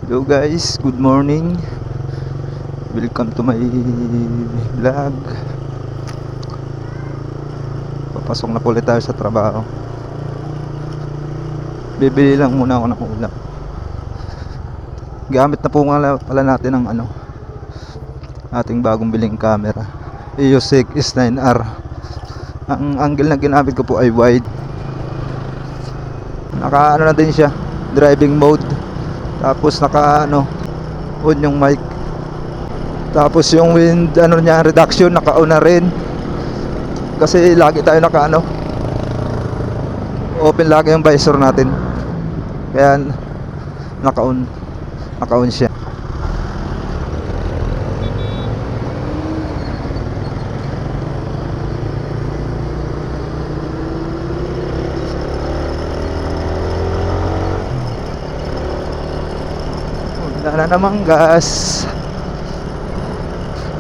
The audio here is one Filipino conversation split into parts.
Hello guys, good morning. Welcome to my vlog. Papasok na po ulit tayo sa trabaho. Bibili lang muna ako ng ulam. Gamit na po nga pala natin ang ating bagong biling camera, EOS S9R. Ang angle na ginamit ko po ay wide. Naka na din siya, driving mode. Tapos naka on yung mic. Tapos yung wind niya, reduction naka-on na rin. Kasi lagi tayo open lagi yung visor natin. Kaya naka-on siya. Wala na namang gas.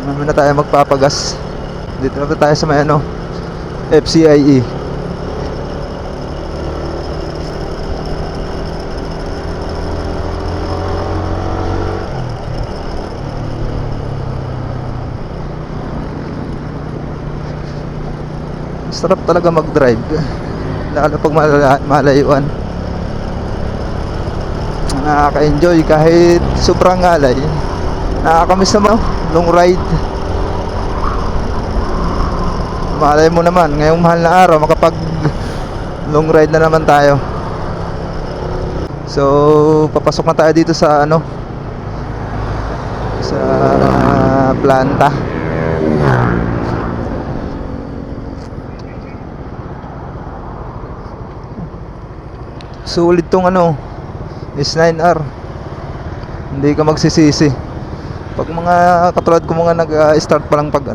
Naman na tayo magpapagas. Dito na tayo sa may FCIE. Sarap talaga mag-drive, lalo pag malayuan. Nakaka-enjoy kahit sobrang alay. Nakakamiss naman long ride. Malay mo naman, ngayong mahal na araw makapag long ride na naman tayo. So papasok na tayo dito sa sa planta. Sulit tong S9R. Hindi ka magsisisi pag mga katulad ko mga nag-start pa lang pag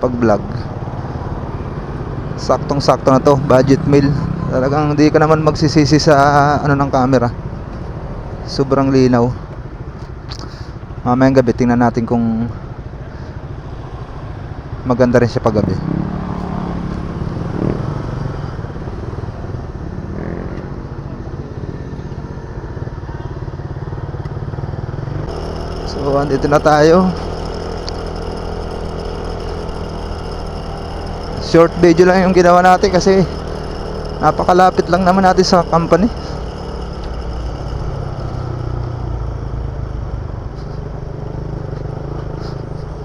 vlog. Saktong sakto na to, budget meal. Talagang hindi ka naman magsisisi sa ng camera. Sobrang linaw. Mamayang gabi tingnan natin kung maganda rin siya pag gabi. So andito na tayo. Short video lang yung ginawa natin kasi napakalapit lang naman natin sa company.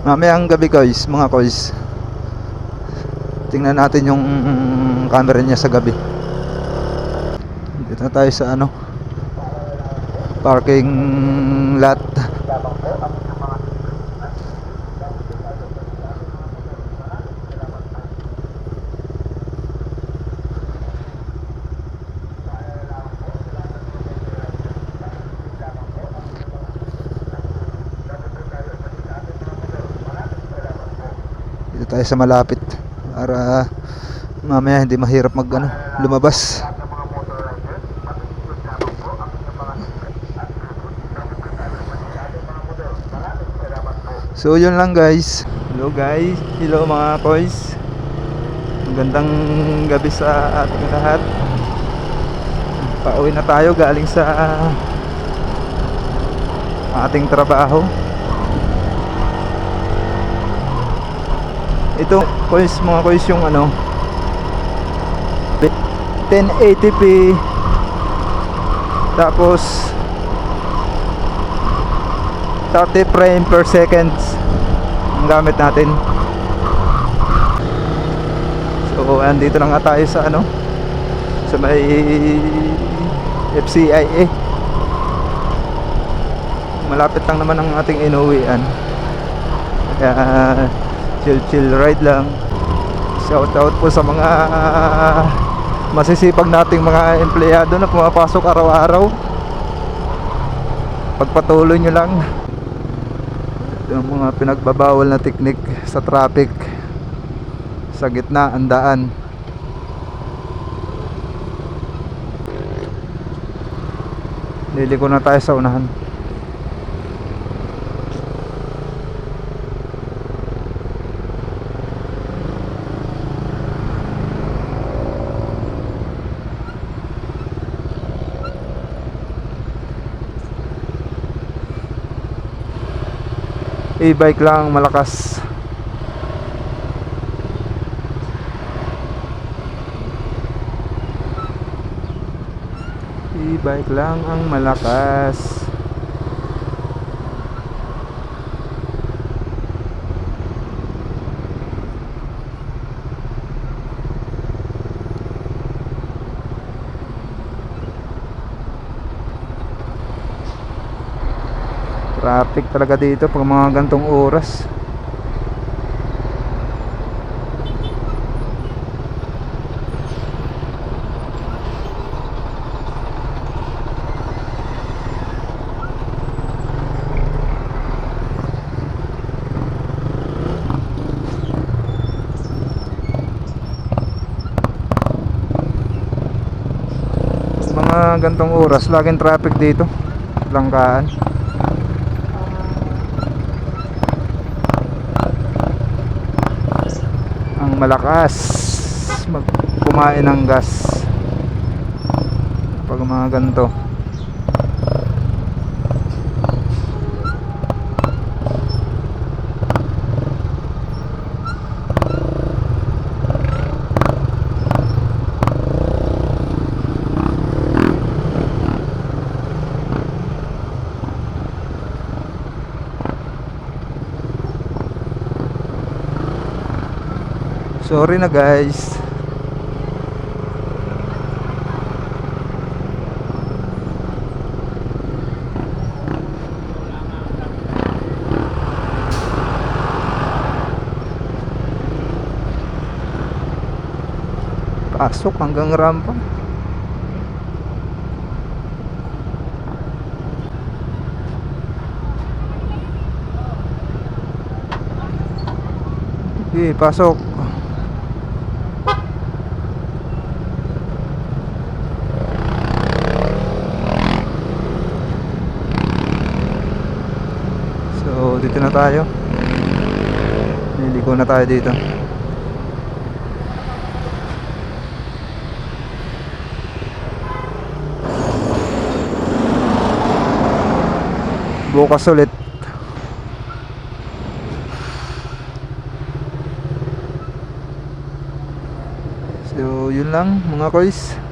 Mamayang gabi guys, mga guys, tingnan natin yung camera niya sa gabi. Dito na tayo sa parking lot. Dito tayo sa malapit para mamaya hindi mahirap lumabas. So yun lang guys. Hello guys, hello mga boys. Magandang gabi sa ating lahat. Pauwi na tayo galing sa ating trabaho. Ito boys, mga boys, yung 1080p tapos 30 frame per seconds ang gamit natin. So andito na nga tayo sa sa may FCIE. Malapit lang naman ang ating inuwian, kaya chill ride lang. Shout out po sa mga masisipag nating mga empleyado na pumapasok araw-araw. Pagpatuloy nyo lang yung mga pinagbabawal na teknik sa traffic sa gitna ang daan. Liliko na tayo sa unahan. E-bike lang ang malakas. E-bike lang ang malakas. Traffic talaga dito pag mga gantong oras. Mga gantong oras laging traffic dito, Langkaan. Ang malakas kumain ng gas pag mga ganito. Sorry na guys. Pasok hanggang rampa. Okay, pasok. So, dito na tayo. Liliko na tayo dito. Bukas ulit. So, yun lang mga koys.